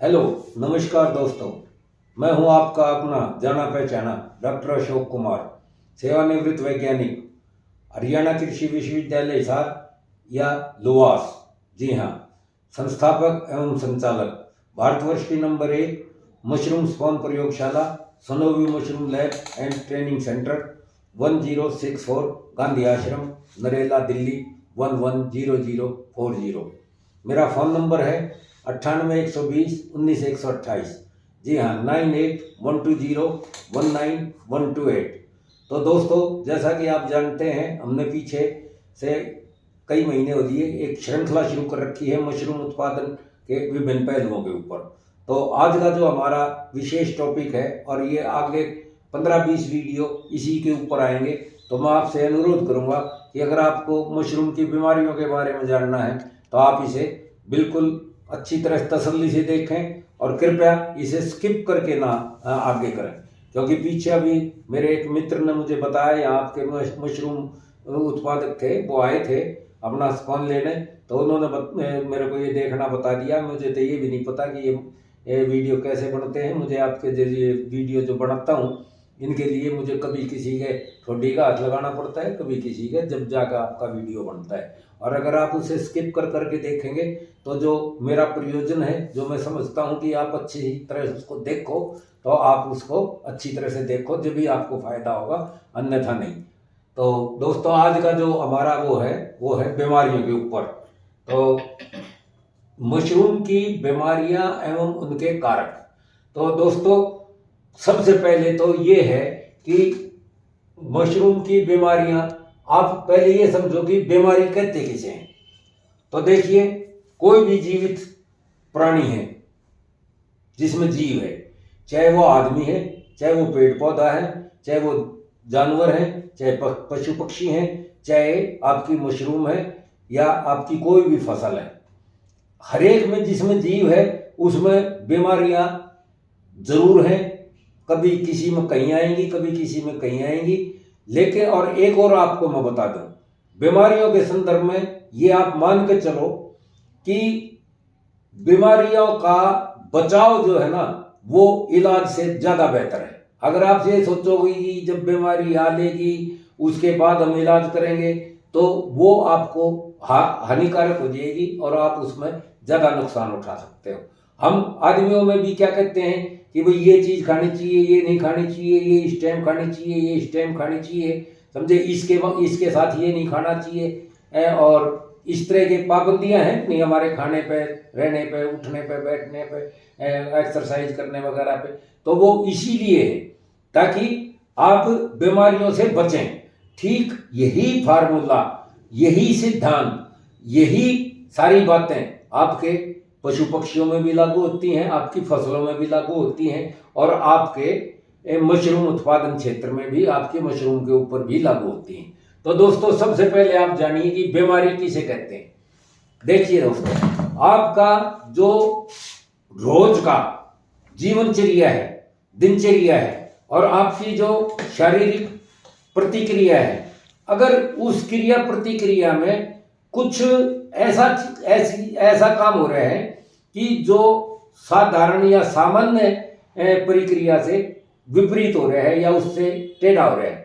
Hello, नमस्कार दोस्तों। मैं हूं आपका अपना जाना पहचाना डॉक्टर अशोक कुमार, सेवानिवृत्त वैज्ञानिक, हरियाणा कृषि विश्वविद्यालय हिसार या लुवास। जी हाँ, संस्थापक एवं संचालक, भारतवर्ष की नंबर 1 मशरूम स्पॉन प्रयोगशाला, Sanovi mushroom lab and training centre, 1064 Gandhi Ashram, Narela, Delhi 110040। मेरा फ़ोन नंबर है 98 120 19 128। जी हाँ, 98 120 19 128। तो दोस्तों, जैसा कि आप जानते हैं, हमने पीछे से कई महीने हो लिए एक श्रृंखला शुरू कर रखी है मशरूम उत्पादन के विभिन्न पहलुओं के ऊपर। तो आज का जो हमारा विशेष टॉपिक है, और ये आगे 15-20 वीडियो इसी के ऊपर आएंगे। तो मैं आपसे अनुरोध करूंगा कि अगर आपको मशरूम की बीमारियों के बारे में जानना है तो आप इसे बिल्कुल अच्छी तरह तसल्ली से देखें और कृपया इसे स्किप करके ना आगे करें, क्योंकि पीछे अभी मेरे एक मित्र ने मुझे बताया, यहाँ आपके मशरूम उत्पादक थे, वो आए थे अपना स्पॉन लेने। तो उन्होंने मेरे को ये देखना बता दिया। मुझे तो ये भी नहीं पता कि ये वीडियो कैसे बनते हैं। मुझे आपके जरिए वीडियो जो बनाता हूँ, इनके लिए मुझे कभी किसी के ठोडी का हाथ लगाना पड़ता है, कभी किसी के, जब जाकर आपका वीडियो बनता है। और अगर आप उसे स्किप कर करके देखेंगे तो जो मेरा प्रयोजन है, जो मैं समझता हूँ कि आप अच्छी तरह उसको देखो, तो आप उसको अच्छी तरह से देखो, जब भी आपको फायदा होगा, अन्यथा नहीं। तो दोस्तों, आज का जो हमारा वो है बीमारियों के ऊपर। तो मशरूम की बीमारियां एवं उनके कारक। तो दोस्तों, सबसे पहले तो ये है कि मशरूम की बीमारियां, आप पहले ये समझो कि बीमारी कहते किसे हैं। तो देखिए, कोई भी जीवित प्राणी है जिसमें जीव है, चाहे वो आदमी है, चाहे वो पेड़ पौधा है, चाहे वो जानवर है, चाहे पशु पक्षी हैं, चाहे आपकी मशरूम है या आपकी कोई भी फसल है, हर एक में जिसमें जीव है उसमें बीमारियां जरूर हैं। कभी किसी में कहीं आएंगी, कभी किसी में कहीं आएंगी। लेकिन और एक और आपको मैं बता दूं, बीमारियों के संदर्भ में ये आप मान के चलो कि बीमारियों का बचाव जो है ना, वो इलाज से ज्यादा बेहतर है। अगर आप ये सोचोगे कि जब बीमारी आ लेगी उसके बाद हम इलाज करेंगे, तो वो आपको हानिकारक हो जाएगी और आप उसमें ज्यादा नुकसान उठा सकते हो। हम आदमियों में भी क्या कहते हैं कि भाई ये चीज खानी चाहिए, ये नहीं खानी चाहिए, ये इस टाइम खानी चाहिए, ये इस टाइम खानी चाहिए, समझे, इसके साथ ये नहीं खाना चाहिए। और इस तरह की पाबंदियां हैं नहीं हमारे खाने पे, रहने पे, उठने पे, बैठने पे, एक्सरसाइज करने वगैरह पे। तो वो इसीलिए है ताकि आप बीमारियों से बचें। ठीक यही फार्मूला, यही सिद्धांत, यही सारी बातें आपके पशु पक्षियों में भी लागू होती हैं, आपकी फसलों में भी लागू होती हैं, और आपके मशरूम उत्पादन क्षेत्र में भी, आपके मशरूम के ऊपर भी लागू होती हैं। तो दोस्तों, सबसे पहले आप जानिए कि बीमारी किसे कहते हैं। देखिए दोस्तों, आपका जो रोज का जीवनचर्या है, दिनचर्या है, और आपकी जो शारीरिक प्रतिक्रिया है, अगर उस क्रिया प्रतिक्रिया में कुछ ऐसा काम हो रहा है कि जो साधारण या सामान्य प्रक्रिया से विपरीत हो रहा है या उससे टेढ़ा हो रहा है,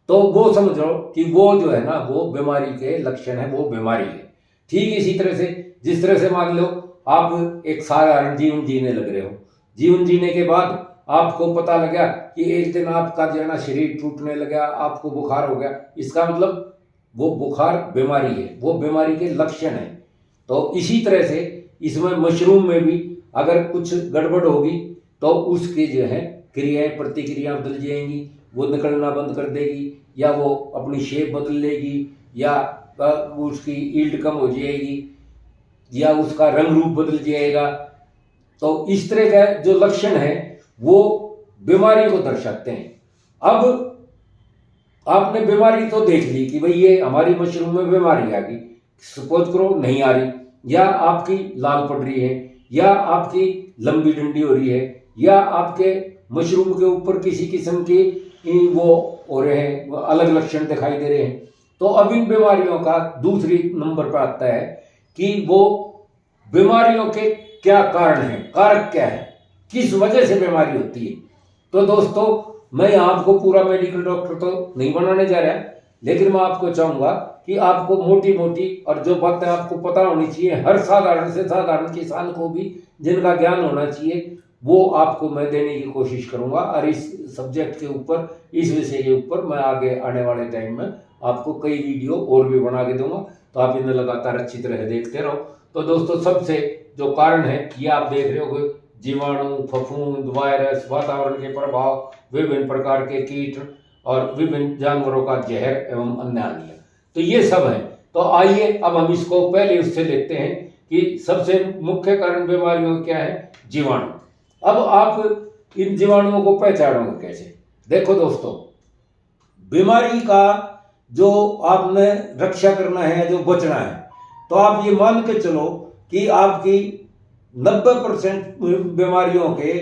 तो वो समझो कि वो जो है ना, वो बीमारी के लक्षण है, वो बीमारी है। ठीक इसी तरह से, जिस तरह से मान लो आप एक साधारण जीवन जीने लग रहे हो, जीवन जीने के बाद आपको पता लगा कि एक दिन आपका जो है ना शरीर टूटने लगा, आपको बुखार हो गया, इसका मतलब वो बुखार बीमारी है, वो बीमारी के लक्षण है। तो इसी तरह से इसमें मशरूम में भी अगर कुछ गड़बड़ होगी तो उसकी जो है क्रियाएं प्रतिक्रिया बदल जाएंगी, वो निकलना बंद कर देगी, या वो अपनी शेप बदल लेगी, या उसकी ईल्ड कम हो जाएगी, या उसका रंग रूप बदल जाएगा। तो इस तरह का जो लक्षण है वो बीमारी को दर्शाते हैं। अब आपने बीमारी तो देख ली कि भाई ये हमारी मशरूम में बीमारी आ गई, सपोज करो नहीं आ रही, या आपकी लाल पड़ रही है, या आपकी लंबी डंडी हो रही है, या आपके मशरूम के ऊपर किसी किस्म की वो हो रहे हैं, अलग लक्षण दिखाई दे रहे हैं। तो अब इन बीमारियों का दूसरी नंबर पर आता है कि वो बीमारियों के क्या कारण है, कारक क्या है, किस वजह से बीमारी होती है। तो दोस्तों मैं आपको पूरा मेडिकल डॉक्टर तो नहीं बनाने जा रहा, लेकिन मैं आपको चाहूँगा कि आपको मोटी मोटी और जो बातें आपको पता होनी चाहिए, हर साधारण से साधारण किसान को भी जिनका ज्ञान होना चाहिए, वो आपको मैं देने की कोशिश करूँगा। और इस सब्जेक्ट के ऊपर, इस विषय के ऊपर मैं आगे आने वाले टाइम में आपको कई वीडियो और भी बना के दूंगा, तो आप इन्हें लगातार अच्छी तरह देखते रहो। तो दोस्तों सबसे जो कारण है ये आप देख रहे हो, जीवाणु, फफूंद, वायरस, वातावरण के प्रभाव, विभिन्न प्रकार के कीट और विभिन्न जानवरों का जहर एवं अन्य हानियां, तो ये सब है। तो आइए अब हम इसको पहले उससे लेते हैं कि सबसे मुख्य कारण बीमारियों का क्या है, जीवाणु। अब आप इन जीवाणुओं को पहचानोगे कैसे? देखो दोस्तों, बीमारी का जो आपने रक्षा करना है, जो बचना है, तो आप ये मान के चलो कि आपकी 90% बीमारियों के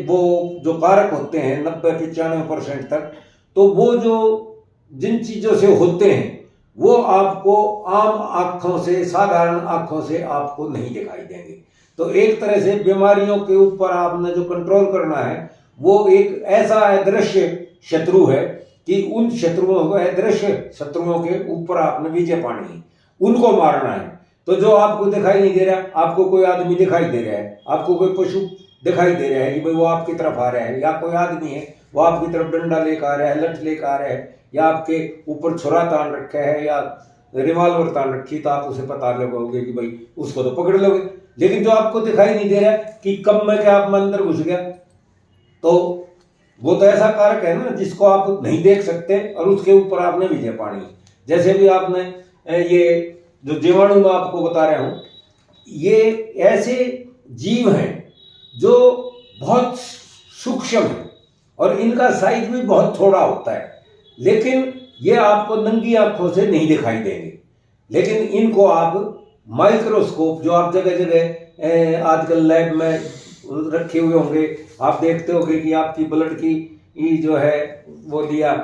वो जो कारक होते हैं 90-95% तक, तो वो जो जिन चीज़ों से होते हैं वो आपको आम आँखों से, साधारण आँखों से आपको नहीं दिखाई देंगे। तो एक तरह से बीमारियों के ऊपर आपने जो कंट्रोल करना है वो एक ऐसा अदृश्य शत्रु है कि उन शत्रुओं को, अदृश्य शत्रुओं के ऊपर आपने विजय पानी है, उनको मारना है। तो जो आपको दिखाई नहीं दे रहा, आपको कोई आदमी दिखाई दे रहा है, आपको कोई पशु दिखाई दे रहा है कि भाई वो आपकी तरफ आ रहा है, या कोई आदमी है वो आपकी तरफ डंडा लेकर आ रहा है, लठ लेकर आ रहा है, या आपके ऊपर छुरा तान रखा है या रिवॉल्वर तान रखी, तो आप उसे पता लगाओगे कि भाई उसको तो पकड़ लोगे। लेकिन जो आपको दिखाई नहीं दे रहा है कि कब में क्या आप अंदर घुस गया, तो वो तो ऐसा कारक है ना जिसको आप नहीं देख सकते और उसके ऊपर आपने विजय पानी है। जैसे भी आपने ये जो जीवाणु मैं आपको बता रहा हूं, ये ऐसे जीव हैं जो बहुत सूक्ष्म है और इनका साइज भी बहुत थोड़ा होता है, लेकिन ये आपको नंगी आंखों से नहीं दिखाई देंगे। लेकिन इनको आप माइक्रोस्कोप, जो आप जगह जगह आजकल लैब में रखे हुए होंगे, आप देखते होंगे कि आपकी ब्लड की जो है वो लिया,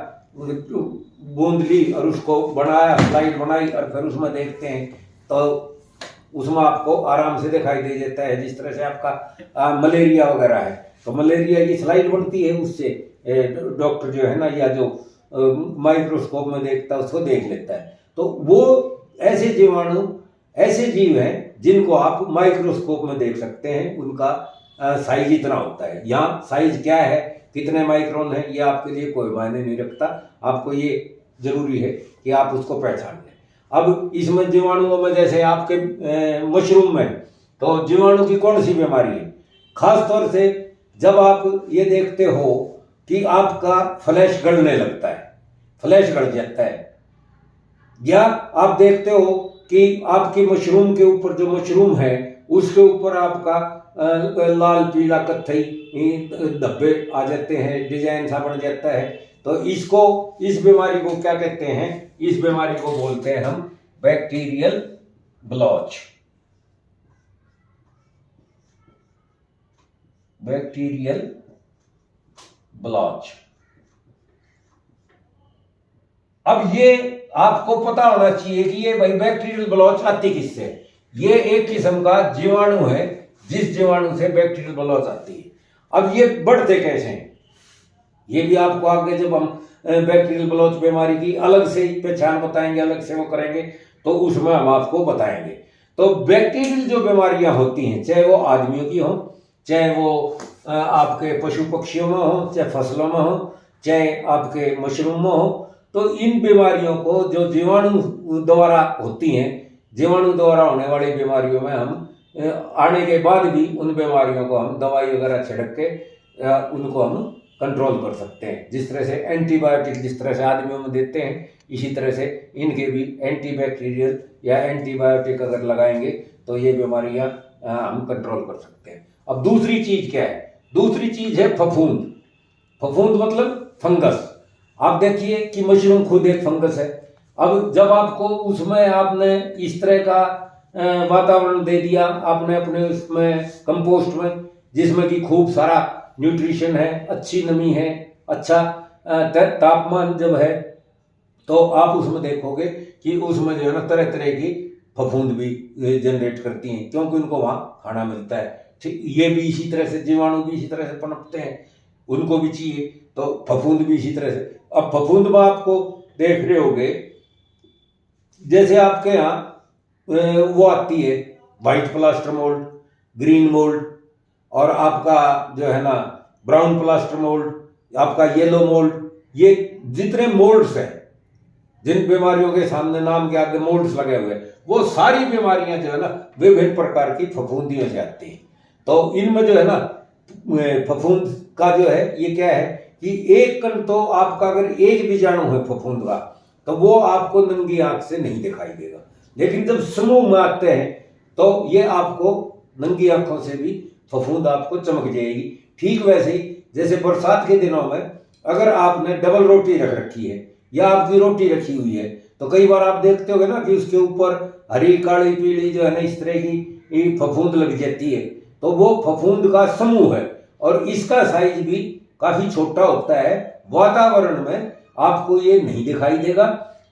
बूंद ली और उसको बनाया, स्लाइड बनाई और फिर उसमें देखते हैं तो उसमें आपको आराम से दिखाई दे देता है। जिस तरह से आपका मलेरिया वगैरह है, तो मलेरिया की स्लाइड बनती है, उससे डॉक्टर जो है ना, या जो माइक्रोस्कोप में देखता है उसको देख लेता है। तो वो ऐसे जीवाणु, ऐसे जीव हैं जिनको आप माइक्रोस्कोप में देख सकते हैं, उनका साइज इतना होता है। यहाँ साइज क्या है, कितने माइक्रोन है, ये आपके लिए कोई मायने नहीं रखता, आपको ये जरूरी है कि आप उसको पहचान लें। अब इसमें जीवाणुओं में जैसे आपके मशरूम में, तो जीवाणु की कौन सी बीमारी है, खास तौर से जब आप ये देखते हो कि आपका फ्लैश गलने लगता है, फ्लैश गल जाता है, या आप देखते हो कि आपकी मशरूम के ऊपर, जो मशरूम है उसके ऊपर आपका लाल पीला कत्थई धब्बे आ जाते हैं, डिजाइन सा बन जाता है, तो इसको, इस बीमारी को क्या कहते हैं, इस बीमारी को बोलते हैं हम बैक्टीरियल ब्लॉच। Bacterial blotch. अब ये आपको पता होना चाहिए कि ये भाई बैक्टीरियल ब्लॉच आती किससे। ये एक किस्म का जीवाणु है, जिस जीवाणु से बैक्टीरियल ब्लॉच आती है। अब ये बढ़ते कैसे हैं, ये भी आपको आगे जब हम बैक्टीरियल ब्लॉच बीमारी की अलग से पहचान बताएंगे, अलग से वो करेंगे, तो उसमें हम आपको बताएंगे। तो बैक्टीरियल जो बीमारियां होती हैं, चाहे वो आदमियों की हो, चाहे वो आपके पशु पक्षियों में हो, चाहे फसलों में हो, चाहे आपके मशरूम में हो, तो इन बीमारियों को जो जीवाणु द्वारा होती हैं, जीवाणु द्वारा होने वाली बीमारियों में हम आने के बाद भी उन बीमारियों को हम दवाई वगैरह छिड़क के उनको हम कंट्रोल कर सकते हैं। जिस तरह से एंटीबायोटिक जिस तरह से आदमियों में देते हैं, इसी तरह से इनके भी एंटीबैक्टीरियल या एंटीबायोटिक अगर लगाएंगे तो ये बीमारियां हम कंट्रोल कर सकते हैं। अब दूसरी चीज क्या है, दूसरी चीज है फफूंद। फफूंद मतलब फंगस। आप देखिए कि मशरूम खुद एक फंगस है। अब जब आपको उसमें आपने इस तरह का वातावरण दे दिया, आपने अपने उसमें कंपोस्ट में, जिसमें कि खूब सारा न्यूट्रिशन है, अच्छी नमी है, अच्छा तापमान जब है, तो आप उसमें देखोगे कि उसमें जो है ना तरह तरह की फफूंद भी जनरेट करती हैं, क्योंकि उनको वहाँ खाना मिलता है। ठीक, ये भी इसी तरह से, जीवाणु भी इसी तरह से पनपते हैं, उनको भी चाहिए, तो फफूंद भी इसी तरह से। अब फफूंद में आपको देख रहे होगे, जैसे आपके यहाँ वो आती है white plaster mould, green mould, और आपका जो है ना ब्राउन प्लास्टर मोल्ड, आपका येलो मोल्ड, ये जितने मोल्ड्स हैं, जिन बीमारियों के सामने नाम के आगे मोल्ड्स लगे हुए हैं, वो सारी बीमारियां जो है ना विभिन्न प्रकार की फफूंदियों से आती हैं। तो इनमें जो है ना फफूंद का जो है ये क्या है कि एक कण तो आपका अगर एक बीजाणु है फफूंद का, तो वो आपको नंगी आंख से नहीं दिखाई देगा, लेकिन जब समूह में आते हैं तो ये आपको नंगी आंखों से भी फफूंद आपको चमक जाएगी। ठीक वैसे ही जैसे बरसात के दिनों में अगर आपने डबल रोटी रख रखी है या आपकी रोटी रखी हुई है, तो कई बार आप देखते होगे ना कि उसके ऊपर हरी काली पीली जो है ना इस तरह की फफूंद लग जाती है, तो वो फफूंद का समूह है और इसका साइज भी काफी छोटा होता है। वातावरण में आपको ये नहीं दिखाई देगा,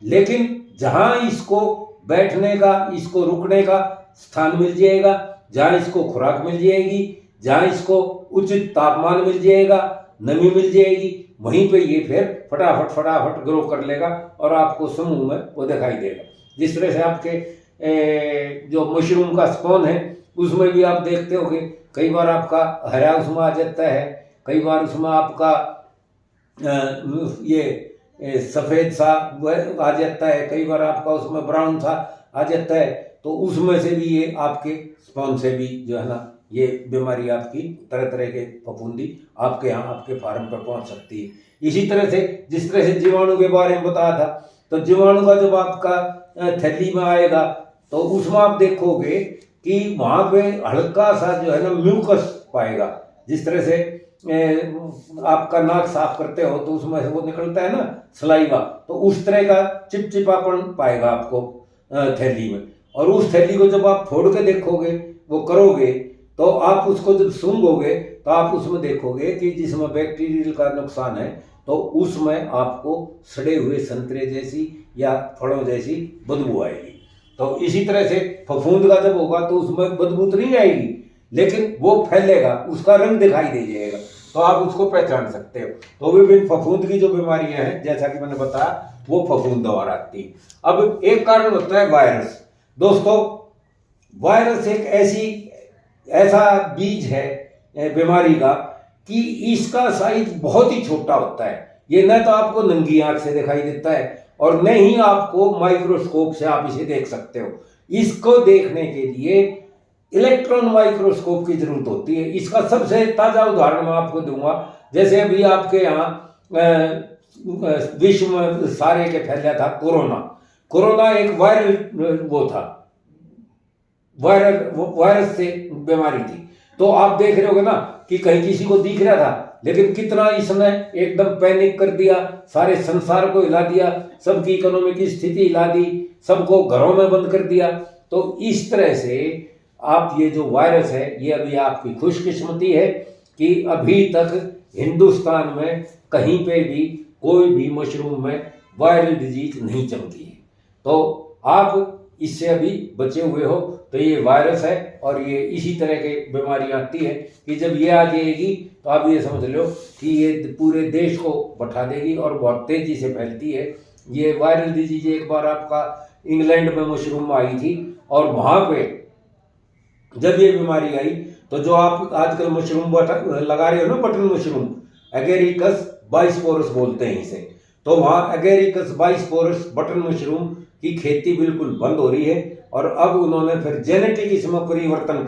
लेकिन जहां इसको बैठने का, इसको रुकने का स्थान मिल जाएगा, जहां इसको खुराक मिल जाएगी, जहां इसको उचित तापमान मिल जाएगा, नमी मिल जाएगी, वहीं पे ये फिर फटाफट ग्रो कर लेगा और आपको समूह में वो दिखाई देगा। जिस तरह से आपके जो मशरूम का स्पॉन है उसमें भी आप देखते होगे, कई बार आपका हरा उसमें आ जाता है, कई बार उसमें आपका ये सफ़ेद सा आ जाता है, कई बार आपका उसमें ब्राउन सा आ जाता है। तो उसमें से भी ये आपके स्पॉन से भी जो है ना ये बीमारी आपकी तरह तरह के फफूंदी आपके यहाँ आपके फार्म पर पहुँच सकती है। इसी तरह से जिस तरह से जीवाणु के बारे में बताया था, तो जीवाणु का जब आपका थैली में आएगा तो उसमें आप देखोगे कि वहाँ पे हल्का सा जो है ना म्यूकस पाएगा। जिस तरह से आपका नाक साफ करते हो तो उसमें से वो निकलता है ना सलाइवा, तो उस तरह का चिपचिपापन पाएगा आपको थैली में। और उस थैली को जब आप फोड़ के देखोगे, वो करोगे, तो आप उसको जब सूंघोगे तो आप उसमें देखोगे कि जिसमें बैक्टीरियल का नुकसान है, तो उसमें आपको सड़े हुए संतरे जैसी या फलों जैसी बदबू आएगी। तो इसी तरह से फफूंद का जब होगा तो उसमें बदबू तो नहीं आएगी, लेकिन वो फैलेगा, उसका रंग दिखाई दे जाएगा, तो आप उसको पहचान सकते हो। तो विभिन्न फफूंद की जो बीमारियां हैं, जैसा कि मैंने बताया, वो फफूंद द्वारा आती है। अब एक कारण होता है वायरस। दोस्तों, वायरस एक ऐसा बीज है बीमारी का कि इसका साइज बहुत ही छोटा होता है। ये न तो आपको नंगी आंख से दिखाई देता है और न ही आपको माइक्रोस्कोप से आप इसे देख सकते हो। इसको देखने के लिए इलेक्ट्रॉन माइक्रोस्कोप की जरूरत होती है। इसका सबसे ताजा उदाहरण मैं आपको दूंगा। जैसे अभी आपके यहाँ विश्व में सारे के फैला था कोरोना एक वायरल वो था, वायरस से बीमारी थी। तो आप देख रहे होगे ना कि कहीं किसी को दिख रहा था, लेकिन कितना इसने एकदम पैनिक कर दिया, सारे संसार को हिला दिया, सबकी इकोनॉमी की स्थिति हिला दी, सबको घरों में बंद कर दिया। तो इस तरह से आप ये जो वायरस है, ये अभी आपकी खुशकिस्मती है कि अभी तक हिंदुस्तान में कहीं पे भी कोई भी मशरूम में वायरल डिजीज नहीं चमकी है। तो आप इससे अभी बचे हुए हो। तो ये वायरस है और ये इसी तरह की बीमारी आती है कि जब ये आ जाएगी तो आप ये समझ लो कि ये पूरे देश को बैठा देगी और बहुत तेजी से फैलती है। ये वायरल डिजीज एक बार आपका इंग्लैंड में मशरूम आई थी और वहाँ पे जब ये बीमारी आई तो जो आप आजकल मशरूम लगा रहे हो ना, बटन मशरूम, एगेरिकस बाइस्पोरस बोलते हैं इसे, तो वहाँ एगेरिकस बाइस्पोरस बटन मशरूम की खेती बिल्कुल बंद हो रही है। और अब उन्होंने फिर जेनेटिक इसमें परिवर्तन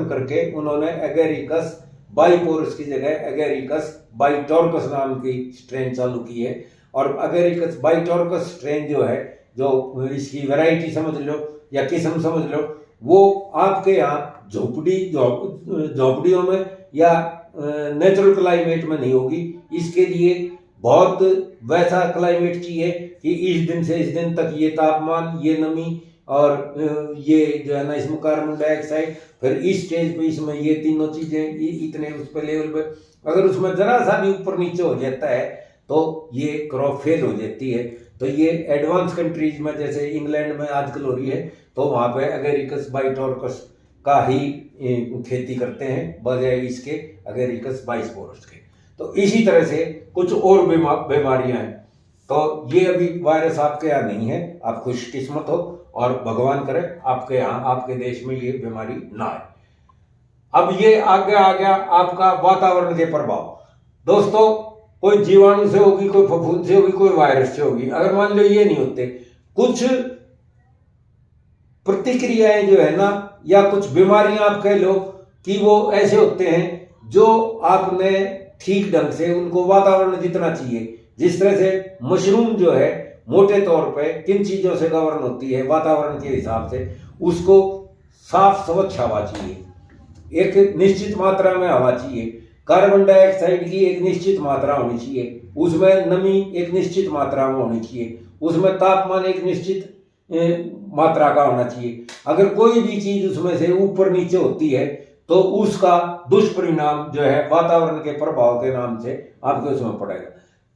करके उन्होंने एगेरिकस बाइपोरस की जगह एगेरिकस बाइटॉर्कस नाम की स्ट्रेन चालू की है। और एगेरिकस बाइटॉर्कस स्ट्रेन जो है, जो इसकी वैरायटी समझ लो या किस्म समझ लो, वो आपके यहाँ झोपड़ियों में या नेचुरल क्लाइमेट में नहीं होगी। इसके लिए बहुत वैसा क्लाइमेट चाहिए कि इस दिन से इस दिन तक ये तापमान, ये नमी और ये जो है ना इसमें कार्बन डाइऑक्साइड, फिर इस स्टेज पे इसमें ये तीनों चीजें इतने उस पे लेवल पे, अगर उसमें जरा सा भी ऊपर नीचे हो जाता है तो ये क्रॉप फेल हो जाती है। तो ये एडवांस कंट्रीज में जैसे इंग्लैंड में आजकल हो रही है, तो वहाँ पे एगेरिकस बाइटोरकस का ही खेती करते हैं बजाय इसके एगेरिकस बाइस्पोरस के। तो इसी तरह से कुछ और बीमारियां हैं। तो ये अभी वायरस आपके यहाँ नहीं है, आप खुशकिस्मत हो और भगवान करे आपके यहाँ, आपके देश में ये बीमारी ना आए। अब ये आगे आ गया आपका वातावरण के प्रभाव। दोस्तों, कोई जीवाणु से होगी, कोई फफूंद से होगी, कोई वायरस से होगी। अगर मान लो ये नहीं होते, कुछ प्रतिक्रियाएं जो है ना, या कुछ बीमारियां आप कह लो कि वो ऐसे होते हैं जो आपने ठीक ढंग से उनको वातावरण जितना चाहिए, जिस तरह से मशरूम जो है मोटे तौर पे किन चीजों से गवर्न होती है वातावरण के हिसाब से, उसको साफ स्वच्छ हवा चाहिए, एक निश्चित मात्रा में हवा चाहिए, कार्बन डाइऑक्साइड की एक निश्चित मात्रा होनी चाहिए, उसमें नमी एक निश्चित मात्रा में होनी चाहिए, उसमें तापमान एक निश्चित मात्रा का होना चाहिए। अगर कोई भी चीज उसमें से ऊपर नीचे होती है तो उसका दुष्परिणाम जो है वातावरण के प्रभाव के नाम से आपके उसमें पड़ेगा।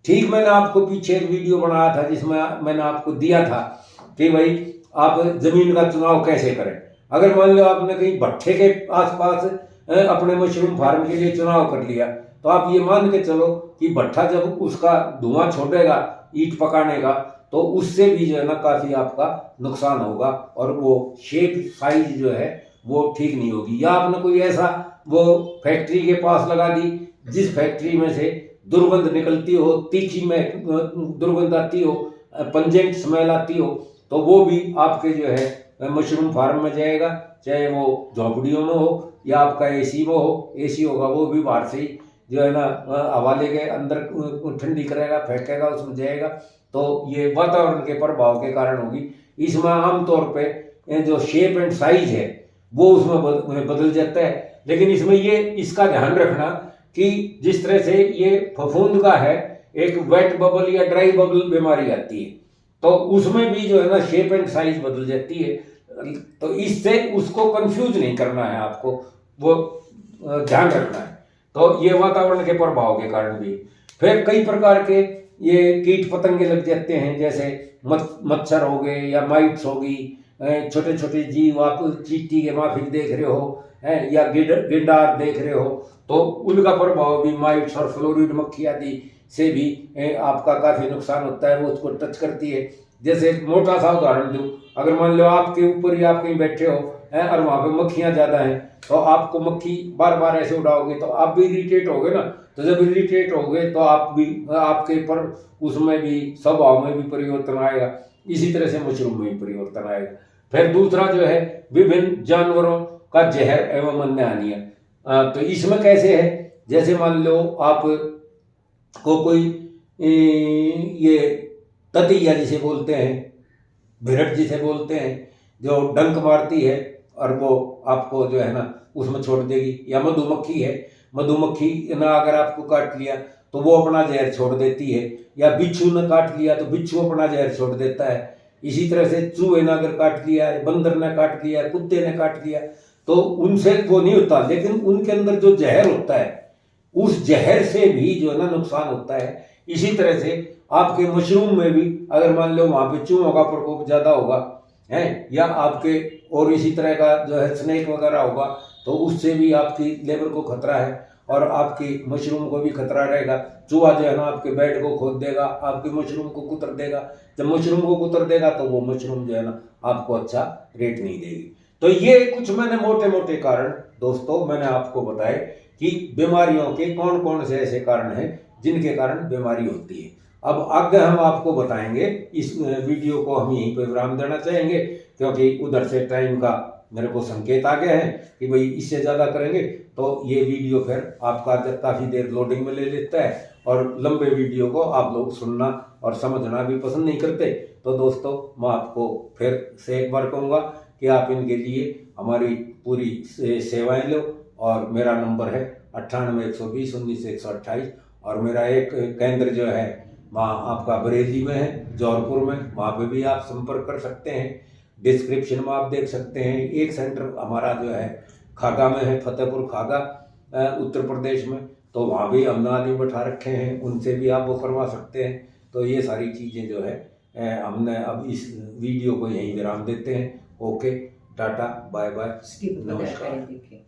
ठीक, मैंने आपको पीछे एक वीडियो बनाया था जिसमें मैंने आपको दिया था कि भाई आप जमीन का चुनाव कैसे करें। अगर मान लो आपने कहीं भट्ठे के आसपास अपने मशरूम फार्म के लिए चुनाव कर लिया, तो आप ये मान के चलो कि भट्ठा जब उसका धुआं छोड़ेगा ईंट पकाने का, तो उससे भी जो है ना काफी आपका नुकसान होगा और वो शेप साइज जो है वो ठीक नहीं होगी। या आपने कोई ऐसा वो फैक्ट्री के पास लगा दी जिस फैक्ट्री में से दुर्गंध निकलती हो, तीखी में दुर्गंध आती हो, पंजेंट स्मेल आती हो, तो वो भी आपके जो है मशरूम फार्म में जाएगा, चाहे वो झोपड़ियों में हो या आपका एसी में हो। एसी होगा वो भी बाहर से ही जो है ना हवा लेके अंदर ठंडी करेगा, फेंकेगा, उसमें जाएगा। तो ये वातावरण के प्रभाव के कारण होगी। इसमें आमतौर पे जो शेप एंड साइज है वो उसमें बदल जाता है। लेकिन इसमें ये इसका ध्यान रखना कि जिस तरह से ये फफूंद का है, एक वेट बबल या ड्राई बबल बीमारी आती है, तो उसमें भी जो है ना शेप एंड साइज बदल जाती है। तो इससे उसको कंफ्यूज नहीं करना है, आपको वो ध्यान रखना है। तो ये वातावरण के प्रभाव के कारण भी। फिर कई प्रकार के ये कीट पतंगे लग जाते हैं, जैसे मच्छर हो गए या माइट्स होगी, छोटे छोटे जीव आप चींटी के माफिक देख रहे हो या गिरदार देख रहे हो, तो उनका प्रभाव भी माइट्स और फ्लोरिड मक्खी आदि से भी आपका काफी नुकसान होता है, वो उसको टच करती है। जैसे मोटा सा उदाहरण दूं, अगर मान लो आपके ऊपर ही आप कहीं बैठे हो और वहां पे मक्खियां ज्यादा हैं, तो आपको मक्खी बार बार ऐसे उड़ाओगे तो आप भी इरिटेट होगे ना। तो जब इरिटेट होगे तो आप भी आपके पर उसमें भी स्वभाव में भी परिवर्तन आएगा। इसी तरह से मशरूम में भी परिवर्तन आएगा। फिर दूसरा जो है विभिन्न जानवरों का जहर एवं अन्य हानियां। तो इसमें कैसे है, जैसे मान लो आप को कोई ये ततैया जिसे बोलते हैं, भिरट जिसे बोलते हैं, जो डंक मारती है और वो आपको जो है ना उसमें छोड़ देगी। या मधुमक्खी है, मधुमक्खी ना अगर आपको काट लिया तो वो अपना जहर छोड़ देती है। या बिच्छू ने काट लिया तो बिच्छू अपना जहर छोड़ देता है। इसी तरह से चूहे ने अगर काट लिया, बंदर ने काट लिया, कुत्ते ने काट लिया, तो उनसे वो नहीं होता, लेकिन उनके अंदर जो जहर होता है उस जहर से भी जो है ना नुकसान होता है। इसी तरह से आपके मशरूम में भी अगर मान लो वहां पे चूहों का प्रकोप ज्यादा होगा है, या आपके और इसी तरह का जो है स्नेक वगैरह होगा, तो उससे भी आपकी लेबर को खतरा है और आपकी मशरूम को भी खतरा रहेगा। चूहा जो है ना आपके बेड को खोद देगा, आपके मशरूम को कुतर देगा। जब मशरूम को कुतर देगा तो वो मशरूम जो है ना आपको अच्छा रेट नहीं देगी। तो ये कुछ मैंने मोटे मोटे कारण दोस्तों मैंने आपको बताए कि बीमारियों के कौन कौन से ऐसे कारण हैं जिनके कारण बीमारी होती है। अब आगे हम आपको बताएंगे, इस वीडियो को हम यहीं पर विराम देना चाहेंगे क्योंकि उधर से टाइम का मेरे को संकेत आ गए हैं कि भाई इससे ज़्यादा करेंगे तो ये वीडियो फिर आपका काफ़ी देर लोडिंग में ले लेता है और लंबे वीडियो को आप लोग सुनना और समझना भी पसंद नहीं करते। तो दोस्तों मैं आपको फिर से एक बार कहूँगा कि आप इनके लिए हमारी पूरी सेवाएं लो। और मेरा नंबर है 98-120-19-128 और मेरा एक केंद्र जो है वहाँ आपका बरेली में है, जौहरपुर में, वहाँ पे भी आप संपर्क कर सकते हैं। डिस्क्रिप्शन में आप देख सकते हैं। एक सेंटर हमारा जो है खागा में है, फतेहपुर खागा उत्तर प्रदेश में, तो वहाँ भी हमने आदमी बैठा रखे हैं, उनसे भी आप वो करवा सकते हैं। तो ये सारी चीज़ें जो है हमने अब इस वीडियो को यहीं विराम देते हैं। Okay, tata, bye bye, skip नमस्कार। देखिए।